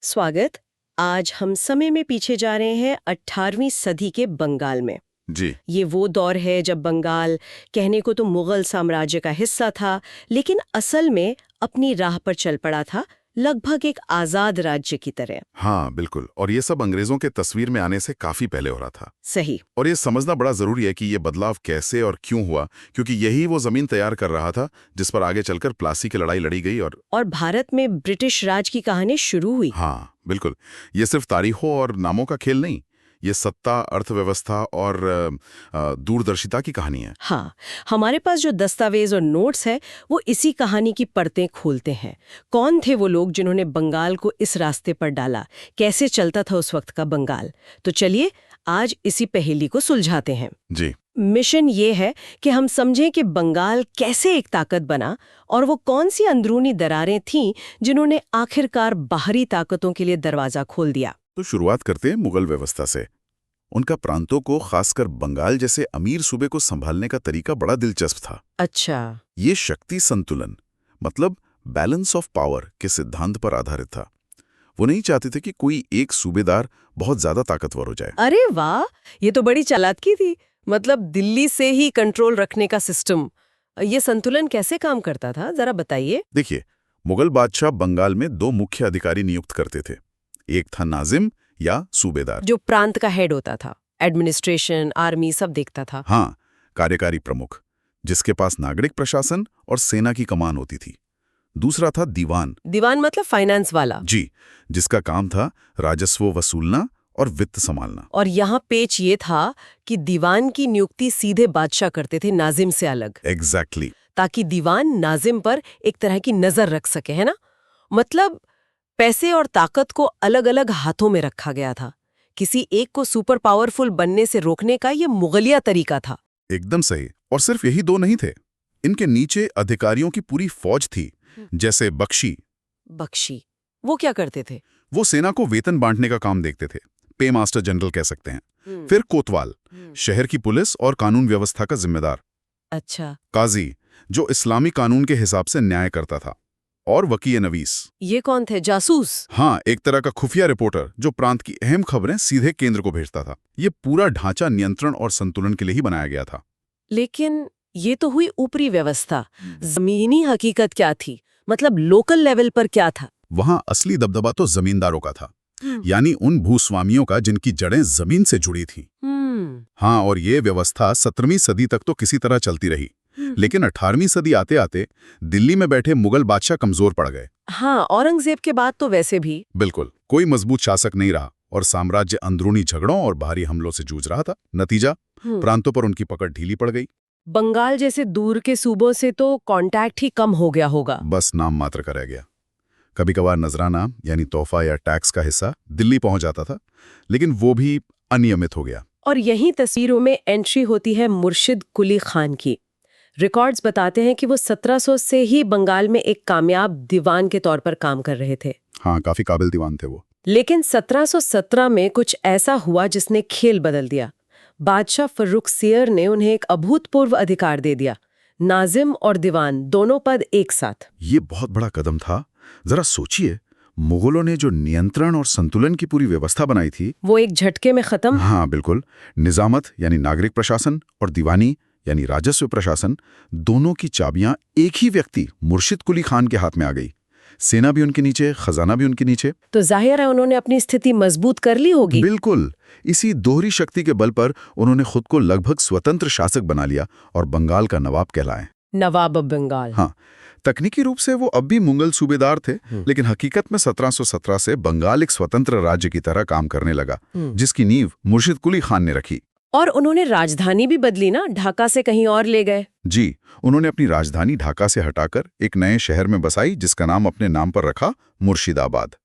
स्वागत। आज हम समय में पीछे जा रहे हैं 18वीं सदी के बंगाल में। जी। ये वो दौर है जब बंगाल कहने को तो मुगल साम्राज्य का हिस्सा था, लेकिन असल में अपनी राह पर चल पड़ा था, लगभग एक आजाद राज्य की तरह। हाँ बिल्कुल, और ये सब अंग्रेजों के तस्वीर में आने से काफी पहले हो रहा था। सही। और ये समझना बड़ा जरूरी है कि ये बदलाव कैसे और क्यों हुआ, क्योंकि यही वो जमीन तैयार कर रहा था जिस पर आगे चलकर प्लासी की लड़ाई लड़ी गई। और भारत में ब्रिटिश राज की कहानी शुरू हुई। हाँ बिल्कुल, ये सिर्फ तारीखों और नामों का खेल नहीं, ये सत्ता, अर्थव्यवस्था और दूरदर्शिता की कहानी है। हाँ, हमारे पास जो दस्तावेज और नोट्स है वो इसी कहानी की परतें खोलते हैं। कौन थे वो लोग जिन्होंने बंगाल को इस रास्ते पर डाला, कैसे चलता था उस वक्त का बंगाल। तो चलिए आज इसी पहेली को सुलझाते हैं। जी। मिशन ये है कि हम समझें कि बंगाल कैसे एक ताकत बना और वो कौन सी अंदरूनी दरारें थीं जिन्होंने आखिरकार बाहरी ताकतों के लिए दरवाजा खोल दिया। तो शुरुआत करते हैं मुगल व्यवस्था से। उनका प्रांतों को, खासकर बंगाल जैसे अमीर सूबे को संभालने का तरीका बड़ा दिलचस्प था। अच्छा। ये शक्ति संतुलन, मतलब बैलेंस ऑफ पावर के सिद्धांत पर आधारित था। वो नहीं चाहते थे कि कोई एक सूबेदार बहुत ज्यादा ताकतवर हो जाए। अरे वाह, ये तो बड़ी चालाकी थी। मतलब दिल्ली से ही कंट्रोल रखने का सिस्टम। ये संतुलन कैसे काम करता था, जरा बताइए। देखिए, मुगल बादशाह बंगाल में दो मुख्य अधिकारी नियुक्त करते थे। एक था नाजिम या सूबेदार, जो प्रांत का हेड होता था, एडमिनिस्ट्रेशन, आर्मी सब देखता था। हाँ, कार्यकारी प्रमुख, जिसके पास नागरिक प्रशासन और सेना की कमान होती थी। दूसरा था दीवान। दीवान मतलब फाइनेंस वाला। जी, जिसका काम था राजस्व वसूलना और वित्त संभालना। और यहाँ पेच ये था कि दीवान की नियुक्ति सीधे बादशाह करते थे, नाजिम से अलग। एग्जैक्टली। ताकि दीवान नाजिम पर एक तरह की नजर रख सके, है ना। मतलब पैसे और ताकत को अलग अलग हाथों में रखा गया था। किसी एक को सुपर पावरफुल बनने से रोकने का ये मुगलिया तरीका था। एकदम सही। और सिर्फ यही दो नहीं थे, इनके नीचे अधिकारियों की पूरी फौज थी। जैसे बख्शी। बख्शी वो क्या करते थे? वो सेना को वेतन बांटने का काम देखते थे, पे मास्टर जनरल कह सकते हैं। फिर कोतवाल, शहर की पुलिस और कानून व्यवस्था का जिम्मेदार। अच्छा। काजी, जो इस्लामी कानून के हिसाब से न्याय करता था। और वकीय नवीस। ये कौन थे, जासूस? हाँ, एक तरह का खुफिया रिपोर्टर जो प्रांत की अहम खबरें सीधे केंद्र को भेजता था। ये पूरा ढांचा नियंत्रण और संतुलन के लिए ही बनाया गया था। लेकिन ये तो हुई ऊपरी व्यवस्था। जमीनी हकीकत क्या थी? मतलब लोकल लेवल पर क्या था? वहां असली दबदबा तो जमींदारों का था, यानी उन भूस्वामियों का जिनकी जड़ें जमीन से जुड़ी थी। हाँ, और ये व्यवस्था 17वीं सदी तक तो किसी तरह चलती रही। लेकिन 18वीं सदी आते आते दिल्ली में बैठे मुगल बादशाह कमजोर पड़ गए। हाँ, औरंगजेब के बाद तो वैसे भी। बिल्कुल, कोई मजबूत शासक नहीं रहा और साम्राज्य अंदरूनी झगड़ों और बाहरी हमलों से जूझ रहा था। नतीजा, प्रांतों पर उनकी पकड़ ढीली पड़ गई। बंगाल जैसे दूर के सूबों से तो कांटेक्ट ही कम हो गया होगा। बस नाम मात्र का रह गया। कभी कभार नजराना यानी तोहफा या टैक्स का हिस्सा दिल्ली पहुंच जाता था, लेकिन वो भी अनियमित हो गया। और यही तस्वीरों में एंट्री होती है मुर्शिद कुली खान की। रिकॉर्ड्स बताते हैं कि वो 1700 से ही बंगाल में एक कामयाब दीवान के तौर पर काम कर रहे थे। हाँ, काफी काबिल दीवान थे वो। लेकिन 1717 में कुछ ऐसा हुआ जिसने खेल बदल दिया। बादशाह फर्रुखसियर ने उन्हें एक अभूतपूर्व अधिकार दे दिया, नाजिम और दीवान दोनों पद एक साथ। ये बहुत बड़ा कदम था। जरा सोचिए, मुगलों ने जो नियंत्रण और संतुलन की पूरी व्यवस्था बनाई थी, वो एक झटके में खत्म। हाँ बिल्कुल। निजामत यानी नागरिक प्रशासन और दीवानी यानी राजस्व प्रशासन, दोनों की चाबियां एक ही व्यक्ति मुर्शिद कुली खान के हाथ में आ गई। सेना भी उनके नीचे, खजाना भी उनके नीचे। तो जाहिर है उन्होंने अपनी स्थिति मजबूत कर ली होगी। बिल्कुल, इसी दोहरी शक्ति के बल पर उन्होंने खुद को लगभग स्वतंत्र शासक बना लिया और बंगाल का नवाब कहलाए। नवाब ऑफ बंगाल। हाँ, तकनीकी रूप से वो अब भी मुगल सूबेदार थे, लेकिन हकीकत में 1717 से बंगाल एक स्वतंत्र राज्य की तरह काम करने लगा, जिसकी नींव मुर्शिद कुली खान ने रखी। और उन्होंने राजधानी भी बदली ना, ढाका से कहीं और ले गए। जी, उन्होंने अपनी राजधानी ढाका से हटाकर एक नए शहर में बसाई, जिसका नाम अपने नाम पर रखा, मुर्शिदाबाद।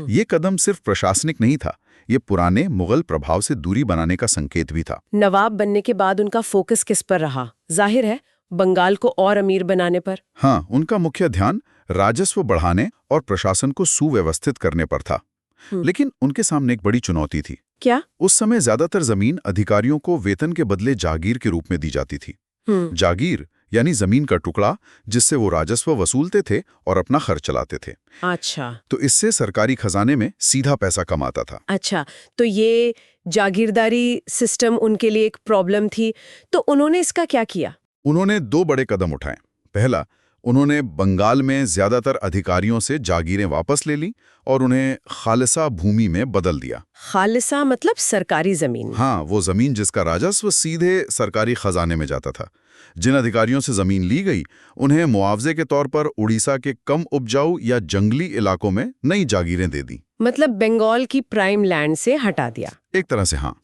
ये कदम सिर्फ प्रशासनिक नहीं था, ये पुराने मुगल प्रभाव से दूरी बनाने का संकेत भी था। नवाब बनने के बाद उनका फोकस किस पर रहा? जाहिर है बंगाल को और अमीर बनाने पर। हाँ, उनका मुख्य ध्यान राजस्व बढ़ाने और प्रशासन को सुव्यवस्थित करने पर था। लेकिन उनके सामने एक बड़ी चुनौती थी। क्या? उस समय ज्यादातर जमीन अधिकारियों को वेतन के बदले जागीर के रूप में दी जाती थी। जागीर यानी जमीन का टुकड़ा जिससे वो राजस्व वसूलते थे और अपना खर्च चलाते थे। अच्छा तो इससे सरकारी खजाने में सीधा पैसा कमाता था। अच्छा, तो ये जागीरदारी सिस्टम उनके लिए एक प्रॉब्लम थी, तो उन्होंने इसका क्या किया? उन्होंने 2 बड़े कदम उठाए। पहला, उन्होंने बंगाल में ज्यादातर अधिकारियों से जागीरें वापस ले ली और उन्हें खालिसा भूमि में बदल दिया। खालिसा मतलब सरकारी जमीन? हाँ, वो जमीन जिसका राजस्व सीधे सरकारी खजाने में जाता था। जिन अधिकारियों से जमीन ली गई, उन्हें मुआवजे के तौर पर उड़ीसा के कम उपजाऊ या जंगली इलाकों में नई जागीरें दे दी। मतलब बंगाल की प्राइम लैंड से हटा दिया। एक तरह से हाँ।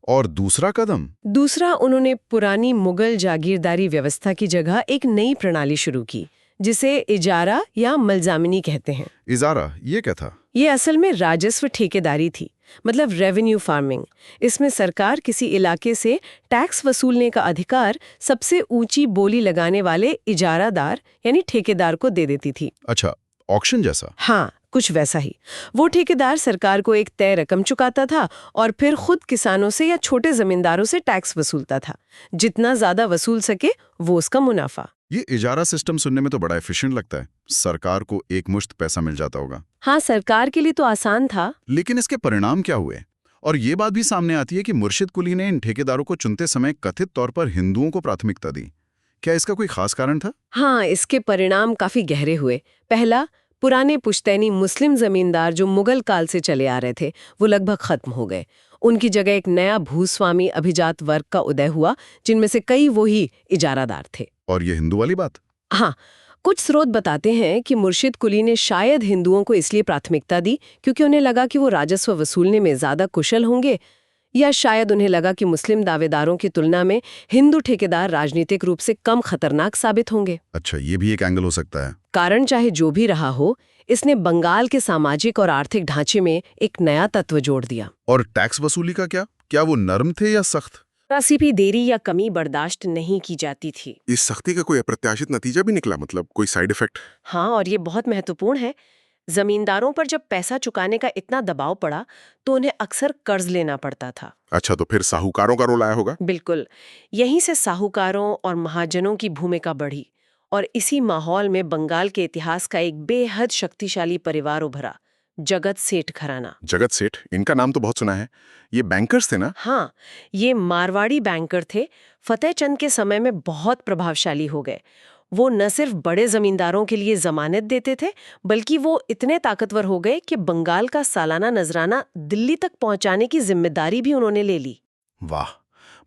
और दूसरा कदम? दूसरा, उन्होंने पुरानी मुगल जागीरदारी व्यवस्था की जगह एक नई प्रणाली शुरू की, जिसे इजारा या मलजामिनी कहते हैं। इजारा, ये क्या था? ये असल में राजस्व ठेकेदारी थी, मतलब रेवेन्यू फार्मिंग। इसमें सरकार किसी इलाके से टैक्स वसूलने का अधिकार सबसे ऊंची बोली लगाने वाले इजारादार यानी ठेकेदार को दे देती थी। अच्छा, ऑक्शन जैसा? हाँ, कुछ वैसा ही। वो ठेकेदार सरकार को एक तय रकम चुकाता था और फिर खुद किसानों से या छोटे जमींदारों से टैक्स वसूलता था। जितना ज्यादा वसूल सके वो उसका मुनाफा। ये इजारा सिस्टम सुनने में तो बड़ा एफिशिएंट लगता है। सरकार को एक मुश्त पैसा मिल जाता होगा। हाँ, सरकार के लिए तो आसान था। लेकिन इसके परिणाम क्या हुए? और ये बात भी सामने आती है कि मुर्शिद कुली ने इन ठेकेदारों को चुनते समय कथित तौर पर हिंदुओं को प्राथमिकता दी। क्या इसका कोई खास कारण था? हाँ, इसके परिणाम काफी गहरे हुए। पहला, पुराने पुश्तैनी मुस्लिम जमींदार जो मुगल काल से चले आ रहे थे, वो लगभग खत्म हो गए। उनकी जगह एक नया भूस्वामी अभिजात वर्ग का उदय हुआ, जिनमें से कई वही इजारादार थे। और ये हिंदू वाली बात? हाँ, कुछ स्रोत बताते हैं कि मुर्शिद कुली ने शायद हिंदुओं को इसलिए प्राथमिकता दी क्योंकि उन्हें लगा कि वो राजस्व वसूलने में ज्यादा कुशल होंगे, या शायद उन्हें लगा कि मुस्लिम दावेदारों की तुलना में हिंदू ठेकेदार राजनीतिक रूप से कम खतरनाक साबित होंगे। अच्छा, ये भी एक एंगल हो सकता है। कारण चाहे जो भी रहा हो, इसने बंगाल के सामाजिक और आर्थिक ढांचे में एक नया तत्व जोड़ दिया। और टैक्स वसूली का क्या? क्या वो नरम थे या सख्त? किसी भी देरी या कमी बर्दाश्त नहीं की जाती थी। इस सख्ती का कोई अप्रत्याशित नतीजा भी निकला, मतलब कोई साइड इफेक्ट? हाँ, और ये बहुत महत्वपूर्ण है। जमींदारों पर जब पैसा चुकाने का इतना दबाव पड़ा तो उन्हें अक्सर कर्ज लेना पड़ता था। अच्छा, तो फिर साहूकारों का रोल आया होगा? बिल्कुल, यहीं से साहूकारों और महाजनों की भूमिका बढ़ी और इसी माहौल में बंगाल के इतिहास का एक बेहद शक्तिशाली परिवार उभरा, जगत सेठ घराना। जगत सेठ, इनका नाम तो बहुत सुना है। ये बैंकर्स थे ना? हाँ, ये मारवाड़ी बैंकर थे। फतेह चंद के समय में बहुत प्रभावशाली हो गए। वो न सिर्फ बड़े जमींदारों के लिए जमानत देते थे, बल्कि वो इतने ताकतवर हो गए कि बंगाल का सालाना नजराना दिल्ली तक पहुंचाने की जिम्मेदारी भी उन्होंने ले ली। वाह,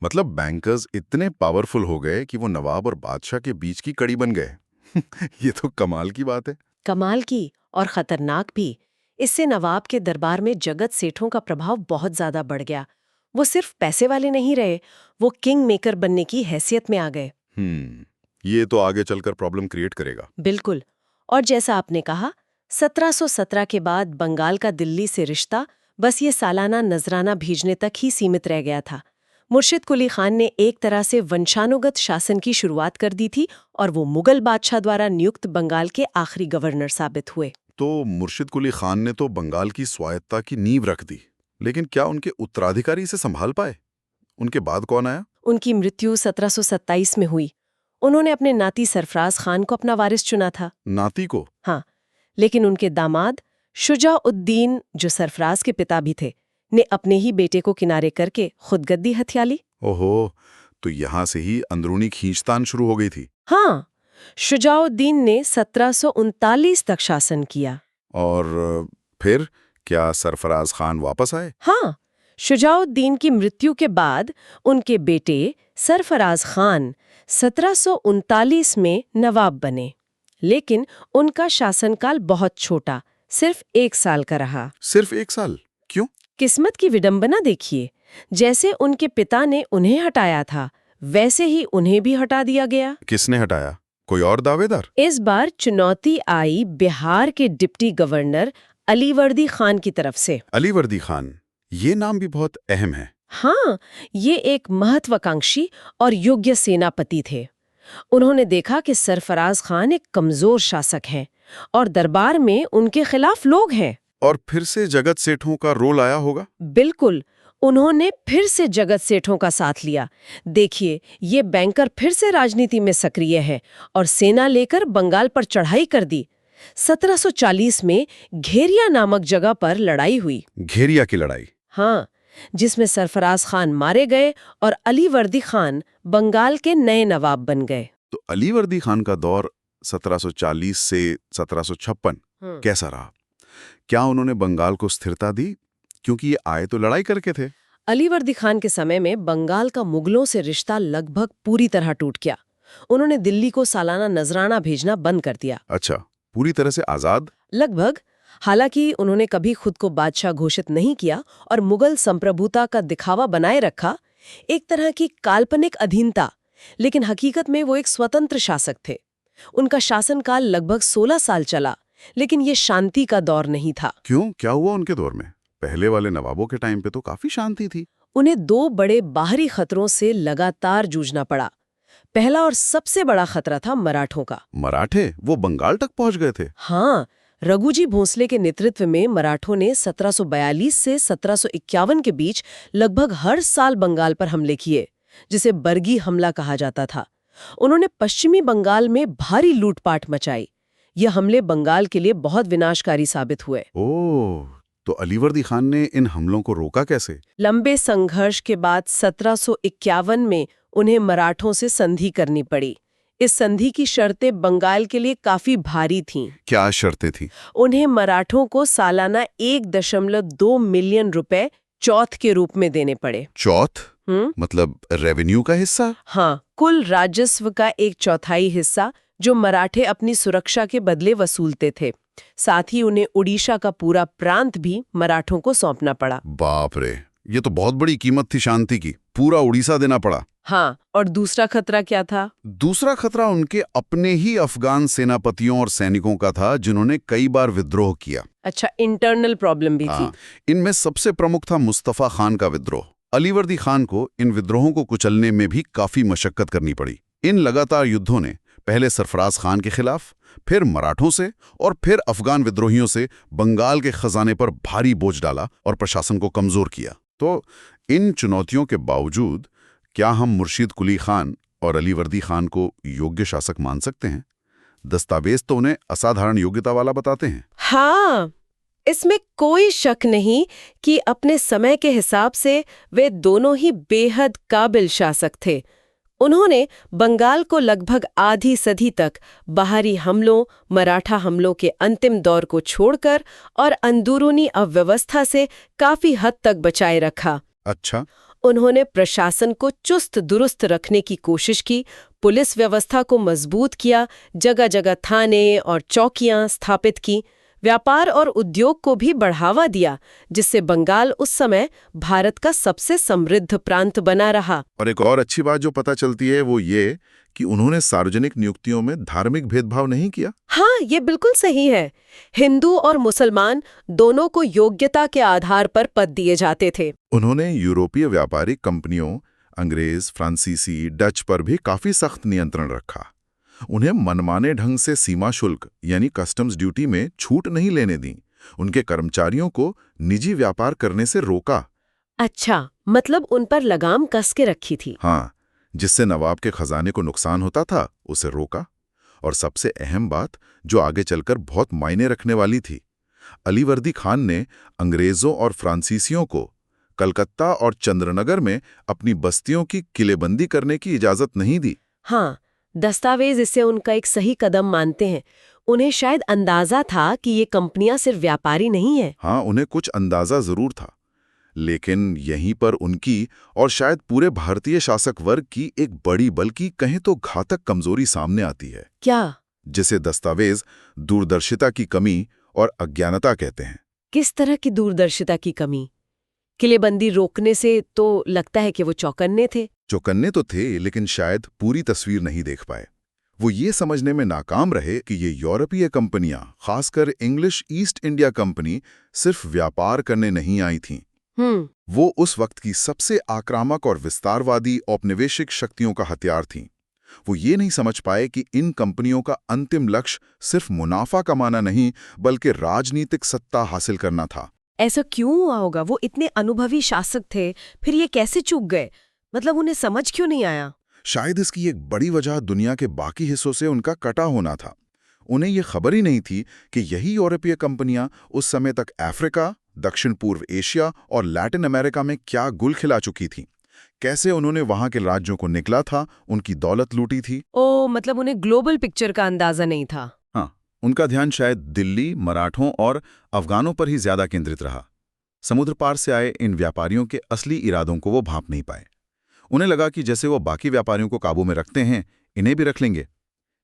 मतलब बैंकर्स इतने पावरफुल हो गए कि वो नवाब और बादशाह के बीच की कड़ी बन गए। ये तो कमाल की बात है। कमाल की और खतरनाक भी। इससे नवाब के दरबार में जगत सेठों का प्रभाव बहुत ज्यादा बढ़ गया। वो सिर्फ पैसे वाले नहीं रहे, वो किंग मेकर बनने की हैसियत में आ गए। ये तो आगे चलकर प्रॉब्लम क्रिएट करेगा। बिल्कुल। और जैसा आपने कहा, 1717 के बाद बंगाल का दिल्ली से रिश्ता बस ये सालाना नजराना भेजने तक ही सीमित रह गया था। मुर्शिद कुली खान ने एक तरह से वंशानुगत शासन की शुरुआत कर दी थी और वो मुगल बादशाह द्वारा नियुक्त बंगाल के आखिरी गवर्नर साबित हुए। तो मुर्शिद कुली खान ने तो बंगाल की स्वायत्तता की नींव रख दी, लेकिन क्या उनके उत्तराधिकारी इसे संभाल पाए? उनके बाद कौन आया? उनकी मृत्यु 1727 में हुई। उन्होंने अपने नाती सरफराज खान को अपना वारिस चुना था। नाती को? हाँ, लेकिन उनके दामाद शुजाउद्दीन, जो सरफराज के पिता भी थे, ने अपने ही बेटे को किनारे करके खुद गद्दी हथिया ली। ओहो, तो यहाँ से ही अंदरूनी खींचतान शुरू हो गई थी। हाँ, शुजाउद्दीन ने 1739 तक शासन किया। और फिर क्या सरफराज खान वापस आए? हाँ, शुजाउद्दीन की मृत्यु के बाद उनके बेटे सरफराज खान 1739 में नवाब बने, लेकिन उनका शासनकाल बहुत छोटा, सिर्फ 1 साल का रहा। सिर्फ 1 साल? क्यों? किस्मत की विडंबना देखिए। जैसे उनके पिता ने उन्हें हटाया था, वैसे ही उन्हें भी हटा दिया गया। किसने हटाया? कोई और दावेदार? इस बार चुनौती आई बिहार के डिप्टी गवर्नर अलीवर्दी खान की तरफ से। अलीवर्दी खान, ये नाम भी बहुत अहम है। हाँ, ये एक महत्वाकांक्षी और योग्य सेनापति थे। उन्होंने देखा कि सरफराज खान एक कमजोर शासक हैं और दरबार में उनके खिलाफ लोग हैं। और फिर से जगत सेठों का रोल आया होगा? बिल्कुल। उन्होंने फिर से जगत सेठों का साथ लिया। देखिए, ये बैंकर फिर से राजनीति में सक्रिय है और सेना लेकर बंगाल पर चढ़ाई कर दी। 1740 में घेरिया नामक जगह पर लड़ाई हुई। घेरिया की लड़ाई? हाँ, जिसमें सरफराज खान मारे गए और अली वर्दी खान बंगाल के नए नवाब बन गए। तो अली वर्दी खान का दौर 1740 से 1756 कैसा रहा? क्या उन्होंने बंगाल को स्थिरता दी? क्योंकि ये आए तो लड़ाई करके थे। अली वर्दी खान के समय में बंगाल का मुगलों से रिश्ता लगभग पूरी तरह टूट गया। उन्होंने दिल्ली को सालाना नजराना भेजना बंद कर दिया। अच्छा, पूरी तरह से आजाद? लगभग। हालांकि उन्होंने कभी खुद को बादशाह घोषित नहीं किया और मुगल संप्रभुता का दिखावा बनाए रखा, एक तरह की काल्पनिक अधीनता। लेकिन हकीकत में वो एक स्वतंत्र शासक थे। उनका शासनकाल लगभग 16 साल चला, लेकिन ये शांति का दौर नहीं था। क्यों? क्या हुआ उनके दौर में? पहले वाले नवाबों के टाइम पे तो काफी शांति थी। उन्हें 2 बड़े बाहरी खतरों से लगातार जूझना पड़ा। पहला और सबसे बड़ा खतरा था मराठों का। मराठे? वो बंगाल तक पहुंच गए थे? हाँ, रघुजी भोंसले के नेतृत्व में मराठों ने 1742 से 1751 के बीच लगभग हर साल बंगाल पर हमले किए, जिसे बरगी हमला कहा जाता था। उन्होंने पश्चिमी बंगाल में भारी लूटपाट मचाई। ये हमले बंगाल के लिए बहुत विनाशकारी साबित हुए। ओह, तो अली वर्दी खान ने इन हमलों को रोका कैसे? लंबे संघर्ष के बाद 1751 में उन्हें मराठों से संधि करनी पड़ी। इस संधि की शर्तें बंगाल के लिए काफी भारी थीं। क्या शर्तें थीं? उन्हें मराठों को सालाना 1.2 मिलियन रुपए चौथ के रूप में देने पड़े। चौथ? मतलब रेवेन्यू का हिस्सा? हाँ, कुल राजस्व का 1/4 हिस्सा जो मराठे अपनी सुरक्षा के बदले वसूलते थे। साथ ही उन्हें उड़ीसा का पूरा प्रांत भी मराठों को सौंपना पड़ा। बाप रे, ये तो बहुत बड़ी कीमत थी शांति की। पूरा उड़ीसा देना पड़ा। हाँ, और दूसरा खतरा क्या था? दूसरा खतरा उनके अपने ही अफगान सेनापतियों और सैनिकों का था, जिन्होंने कई बार विद्रोह किया। अच्छा, इंटरनल प्रॉब्लम भी थी। इनमें सबसे प्रमुख था मुस्तफा खान का विद्रोह। अली वर्दी खान को इन विद्रोहों को कुचलने में भी काफी मशक्कत करनी पड़ी। इन लगातार युद्धों ने पहले सरफराज खान के खिलाफ, फिर मराठों से और फिर अफगान विद्रोहियों से बंगाल के खजाने पर भारी बोझ डाला और प्रशासन को कमजोर किया। तो इन चुनौतियों के बावजूद क्या हम मुर्शीद कुली खान और अली वर्दी खान को योग्य शासक मान सकते हैं? दस्तावेज तो उन्हें असाधारण योग्यता वाला बताते हैं। हाँ, इसमें कोई शक नहीं कि अपने समय के हिसाब से वे दोनों ही बेहद काबिल शासक थे। उन्होंने बंगाल को लगभग आधी सदी तक बाहरी हमलों, मराठा हमलों के अंतिम दौर को छोड़कर और अंदरूनी अव्यवस्था से काफी हद तक बचाए रखा। अच्छा। उन्होंने प्रशासन को चुस्त दुरुस्त रखने की कोशिश की, पुलिस व्यवस्था को मजबूत किया, जगह जगह थाने और चौकियां स्थापित की, व्यापार और उद्योग को भी बढ़ावा दिया, जिससे बंगाल उस समय भारत का सबसे समृद्ध प्रांत बना रहा। और एक और अच्छी बात जो पता चलती है वो ये कि उन्होंने सार्वजनिक नियुक्तियों में धार्मिक भेदभाव नहीं किया। हाँ, ये बिल्कुल सही है। हिंदू और मुसलमान दोनों को योग्यता के आधार पर पद दिए जाते थे। उन्होंने यूरोपीय व्यापारिक कंपनियों, अंग्रेज, फ्रांसीसी, डच पर भी काफी सख्त नियंत्रण रखा। उन्हें मनमाने ढंग से सीमा शुल्क यानी कस्टम्स ड्यूटी में छूट नहीं लेने दी। उनके कर्मचारियों को निजी व्यापार करने से रोका। अच्छा, मतलब उन पर लगाम कस के रखी थी। हाँ, जिससे नवाब के खजाने को नुकसान होता था, उसे रोका। और सबसे अहम बात जो आगे चलकर बहुत मायने रखने वाली थी, अली वर्दी खान ने अंग्रेजों और फ्रांसीसियों को कलकत्ता और चंद्रनगर में अपनी बस्तियों की किलेबंदी करने की इजाजत नहीं दी। हाँ, दस्तावेज इससे उनका एक सही कदम मानते हैं। उन्हें शायद अंदाजा था कि ये कंपनियां सिर्फ व्यापारी नहीं है। हाँ, उन्हें कुछ अंदाजा जरूर था, लेकिन यहीं पर उनकी और शायद पूरे भारतीय शासक वर्ग की एक बड़ी बल्कि कहें तो घातक कमजोरी सामने आती है। क्या? जिसे दस्तावेज दूरदर्शिता की कमी और अज्ञानता कहते हैं। किस तरह की दूरदर्शिता की कमी? किलेबंदी रोकने से तो लगता है कि वो चौकन्ने थे। चौकन्ने तो थे, लेकिन शायद पूरी तस्वीर नहीं देख पाए। वो ये समझने में नाकाम रहे कि ये यूरोपीय कंपनियां, खासकर इंग्लिश ईस्ट इंडिया कंपनी, सिर्फ व्यापार करने नहीं आई थीं। वो उस वक्त की सबसे आक्रामक और विस्तारवादी औपनिवेशिक शक्तियों का हथियार थीं। वो ये नहीं समझ पाए कि इन कंपनियों का अंतिम लक्ष्य सिर्फ मुनाफा कमाना नहीं, बल्कि राजनीतिक सत्ता हासिल करना था। ऐसा क्यों हुआ होगा? वो इतने अनुभवी शासक थे, फिर ये कैसे चूक गए? मतलब उन्हें समझ क्यों नहीं आया? शायद इसकी एक बड़ी वजह दुनिया के बाकी हिस्सों से उनका कटा होना था। उन्हें ये खबर ही नहीं थी कि यही यूरोपीय कंपनियां उस समय तक अफ्रीका, दक्षिण पूर्व एशिया और लैटिन अमेरिका में क्या गुल खिला चुकी थीं। कैसे उन्होंने वहां के राज्यों को निकला था, उनकी दौलत लूटी थी। ओ, मतलब उन्हें ग्लोबल पिक्चर का अंदाजा नहीं था। हाँ, उनका ध्यान शायद दिल्ली, मराठों और अफगानों पर ही ज्यादा केंद्रित रहा। समुद्र पार से आए इन व्यापारियों के असली इरादों को वो भांप नहीं पाए। उन्हें लगा कि जैसे वो बाकी व्यापारियों को काबू में रखते हैं, इन्हें भी रख लेंगे।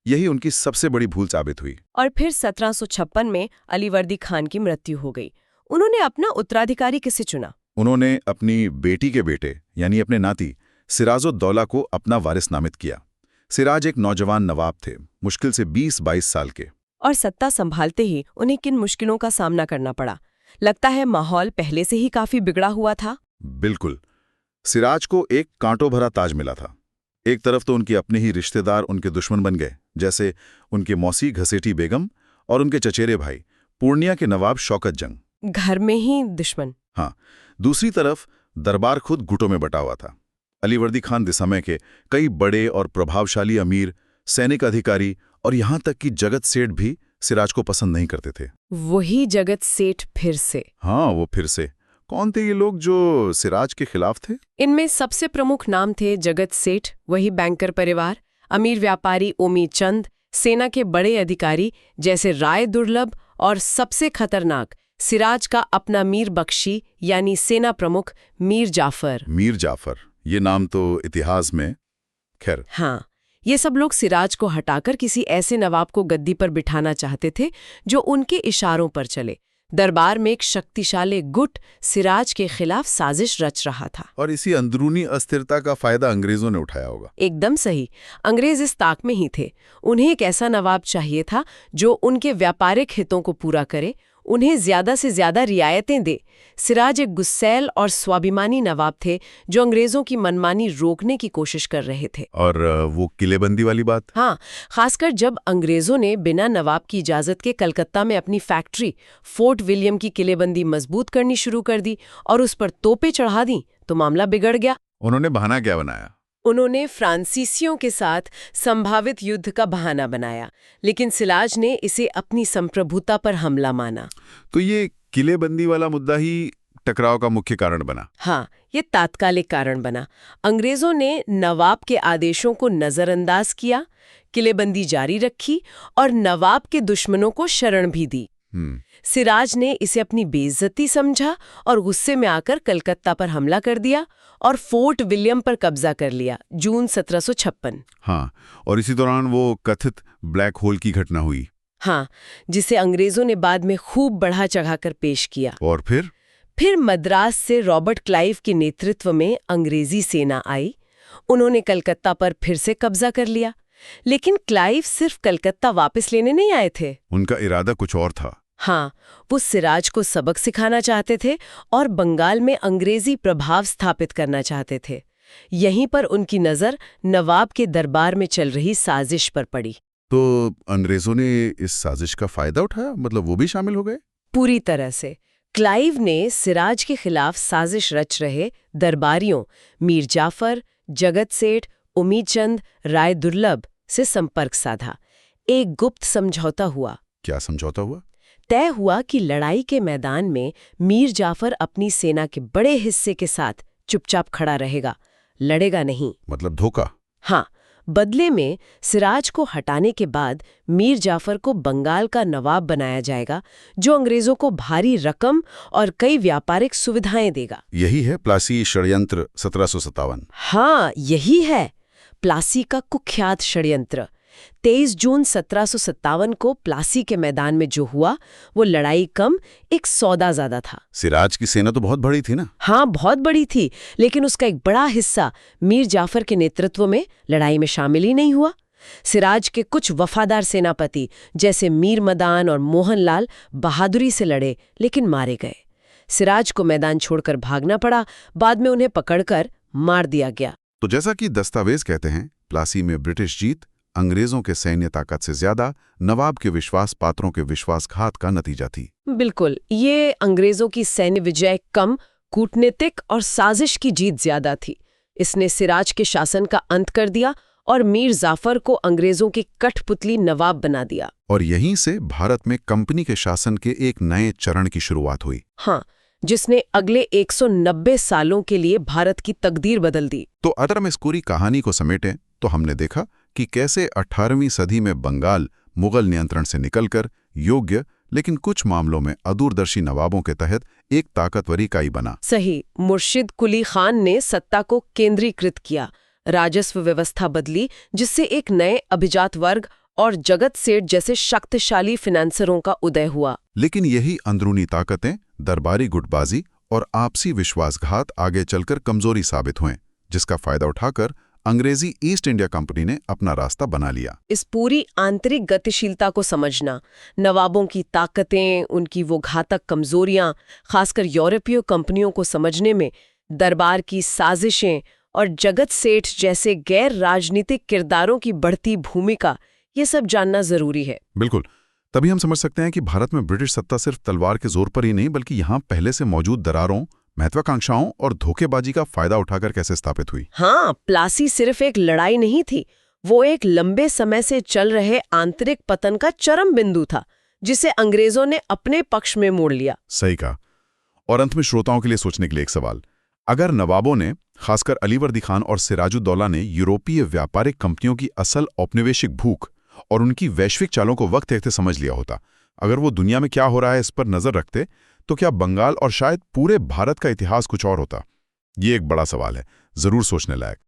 यही उनकी सबसे बड़ी भूल साबित हुई। और फिर 1756 में अलीवर्दी खान की मृत्यु हो गई। उन्होंने अपना उत्तराधिकारी किसे चुना? उन्होंने अपनी बेटी के बेटे यानी अपने नाती सिराजुद्दौला को अपना वारिस नामित किया। सिराज एक नौजवान नवाब थे, मुश्किल से 20-22 साल के। और सत्ता संभालते ही उन्हें किन मुश्किलों का सामना करना पड़ा? लगता है माहौल पहले से ही काफी बिगड़ा हुआ था। बिल्कुल। सिराज को एक कांटों भरा ताज मिला था। एक तरफ तो उनके अपने ही रिश्तेदार उनके दुश्मन बन गए, जैसे उनके मौसी घसेटी बेगम और उनके चचेरे भाई पूर्णिया के नवाब शौकत जंग। घर में ही दुश्मन। हाँ, दूसरी तरफ दरबार खुद गुटों में बटा हुआ था। अलीवर्दी खान के समय के कई बड़े और प्रभावशाली अमीर, सैनिक अधिकारी और यहां तक कि जगत सेठ भी सिराज को पसंद नहीं करते थे। वही जगत सेठ फिर से। हाँ, वो फिर से। कौन थे ये लोग जो सिराज के खिलाफ थे? इनमें सबसे प्रमुख नाम थे जगत सेठ, वही बैंकर परिवार, अमीर व्यापारी उम्मीद चंद, सेना के बड़े अधिकारी जैसे राय दुर्लभ और सबसे खतरनाक सिराज का अपना मीर बख्शी यानी सेना प्रमुख मीर जाफर। मीर जाफर, ये नाम तो इतिहास में। खैर, हाँ, ये सब लोग सिराज को हटाकर किसी ऐसे नवाब को गद्दी पर बिठाना चाहते थे जो उनके इशारों पर चले। दरबार में एक शक्तिशाली गुट सिराज के खिलाफ साजिश रच रहा था। और इसी अंदरूनी अस्थिरता का फायदा अंग्रेजों ने उठाया होगा। एकदम सही। अंग्रेज इस ताक में ही थे। उन्हें एक ऐसा नवाब चाहिए था जो उनके व्यापारिक हितों को पूरा करे, उन्हें ज्यादा से ज्यादा रियायतें दे। सिराज एक गुस्सैल और स्वाभिमानी नवाब थे जो अंग्रेजों की मनमानी रोकने की कोशिश कर रहे थे। और वो किलेबंदी वाली बात? हाँ, खासकर जब अंग्रेजों ने बिना नवाब की इजाजत के कलकत्ता में अपनी फैक्ट्री फोर्ट विलियम की किलेबंदी मजबूत करनी शुरू कर दी और उस पर तोपें चढ़ा दी, तो मामला बिगड़ गया। उन्होंने बहाना क्या बनाया? उन्होंने फ्रांसीसियों के साथ संभावित युद्ध का बहाना बनाया, लेकिन सिराज ने इसे अपनी संप्रभुता पर हमला माना। तो ये किलेबंदी वाला मुद्दा ही टकराव का मुख्य कारण बना। हाँ, ये तात्कालिक कारण बना। अंग्रेजों ने नवाब के आदेशों को नजरअंदाज किया, किलेबंदी जारी रखी और नवाब के दुश्मनों को शरण भी दी। सिराज ने इसे अपनी बेइज्जती समझा और गुस्से में आकर कलकत्ता पर हमला कर दिया और फोर्ट विलियम पर कब्जा कर लिया, जून 1756। हाँ, और इसी दौरान वो कथित ब्लैक होल की घटना हुई। हाँ, जिसे अंग्रेजों ने बाद में खूब बढ़ा चढ़ाकर पेश किया। और फिर मद्रास से रॉबर्ट क्लाइव के नेतृत्व में अंग्रेजी सेना आई। उन्होंने कलकत्ता पर फिर से कब्जा कर लिया, लेकिन क्लाइव सिर्फ कलकत्ता वापस लेने नहीं आए थे। उनका इरादा कुछ और था। हाँ, वो सिराज को सबक सिखाना चाहते थे और बंगाल में अंग्रेजी प्रभाव स्थापित करना चाहते थे। यहीं पर उनकी नज़र नवाब के दरबार में चल रही साजिश पर पड़ी। तो अंग्रेजों ने इस साजिश का फायदा उठाया? मतलब वो भी शामिल हो गए? पूरी तरह से। क्लाइव ने सिराज के खिलाफ साजिश रच रहे दरबारियों मीर जाफर, जगत सेठ, उम्मीद चंद, राय दुर्लभ से संपर्क साधा। एक गुप्त समझौता हुआ। क्या समझौता हुआ? तय हुआ कि लड़ाई के मैदान में मीर जाफर अपनी सेना के बड़े हिस्से के साथ चुपचाप खड़ा रहेगा, लड़ेगा नहीं। मतलब धोखा? हाँ, बदले में सिराज को हटाने के बाद मीर जाफर को बंगाल का नवाब बनाया जाएगा, जो अंग्रेजों को भारी रकम और कई व्यापारिक सुविधाएं देगा। यही है प्लासी षड्यंत्र 1757। हाँ, यही है प्लासी का कुख्यात षड्यंत्र। 23 जून 1757 को प्लासी के मैदान में जो हुआ वो लड़ाई कम, एक सौदा ज्यादा था। सिराज की सेना तो बहुत बड़ी थी ना? हाँ, बहुत बड़ी थी, लेकिन उसका एक बड़ा हिस्सा मीर जाफर के नेतृत्व में लड़ाई में शामिल ही नहीं हुआ। सिराज के कुछ वफादार सेनापति जैसे मीर मदान और मोहनलाल बहादुरी से लड़े, लेकिन मारे गए। सिराज को मैदान छोड़कर भागना पड़ा, बाद में उन्हें पकड़कर मार दिया गया। तो जैसा कि दस्तावेज कहते हैं, प्लासी में ब्रिटिश जीत अंग्रेजों के सैन्य ताकत से ज्यादा नवाब के विश्वास पात्रों के विश्वासघात का नतीजा थी। बिल्कुल, ये अंग्रेजों की सैन्य विजय कम, कूटनीतिक और साजिश की जीत ज्यादा थी। इसने सिराज के शासन का अंत कर दिया और मीर जाफर को अंग्रेजों के कठपुतली नवाब बना दिया। और यहीं से भारत में कंपनी के शासन के एक नए चरण की शुरुआत हुई। हाँ, जिसने अगले 190 सालों के लिए भारत की तकदीर बदल दी। तो अगर हम इस पूरी कहानी को समेटें तो हमने देखा कि कैसे 18वीं सदी में बंगाल मुगल नियंत्रण से निकलकर योग्य लेकिन कुछ मामलों में अदूरदर्शी नवाबों के तहत एक ताकतवर इकाई बना। सही, मुर्शिद कुली खान ने सत्ता को केंद्रीकृत किया, राजस्व व्यवस्था बदली, जिससे एक नए अभिजात वर्ग और जगत सेठ जैसे शक्तिशाली फिनेंसरों का उदय हुआ। लेकिन यही अंदरूनी ताकतें, दरबारी गुटबाजी और आपसी विश्वासघात आगे चलकर कमजोरी साबित हुए, जिसका फायदा उठाकर अंग्रेजी ईस्ट इंडिया कंपनी ने अपना रास्ता बना लिया। इस पूरी आंतरिक गतिशीलता को समझना, नवाबों की ताकतें, उनकी वो घातक कमजोरियां, खासकर यूरोपीय कंपनियों को समझने में दरबार की साजिशें और जगत सेठ जैसे गैर राजनीतिक किरदारों की बढ़ती भूमिका, ये सब जानना जरूरी है। बिल्कुल, तभी हम समझ सकते हैं कि भारत में ब्रिटिश सत्ता सिर्फ तलवार के जोर पर ही नहीं बल्कि यहाँ पहले से मौजूद दरारों, महत्वाकांक्षाओं और धोखेबाजी का फायदा उठाकर कैसे स्थापित हुई। हाँ, प्लासी सिर्फ एक लड़ाई नहीं थी, वो एक लंबे समय से चल रहे आंतरिक पतन का चरम बिंदु था, जिसे अंग्रेजों ने अपने पक्ष में मोड़ लिया। सही कहा। और अंत में श्रोताओं के लिए सोचने के लिए एक सवाल, अगर नवाबों ने, खासकर अलीवर्दी खान और सिराजुद्दौला ने यूरोपीय व्यापारिक कंपनियों की असल औपनिवेशिक भूख और उनकी वैश्विक चालों को वक्त रहते समझ लिया होता, अगर वो दुनिया में क्या हो रहा है इस पर नजर रखते, तो क्या बंगाल और शायद पूरे भारत का इतिहास कुछ और होता? ये एक बड़ा सवाल है, जरूर सोचने लायक।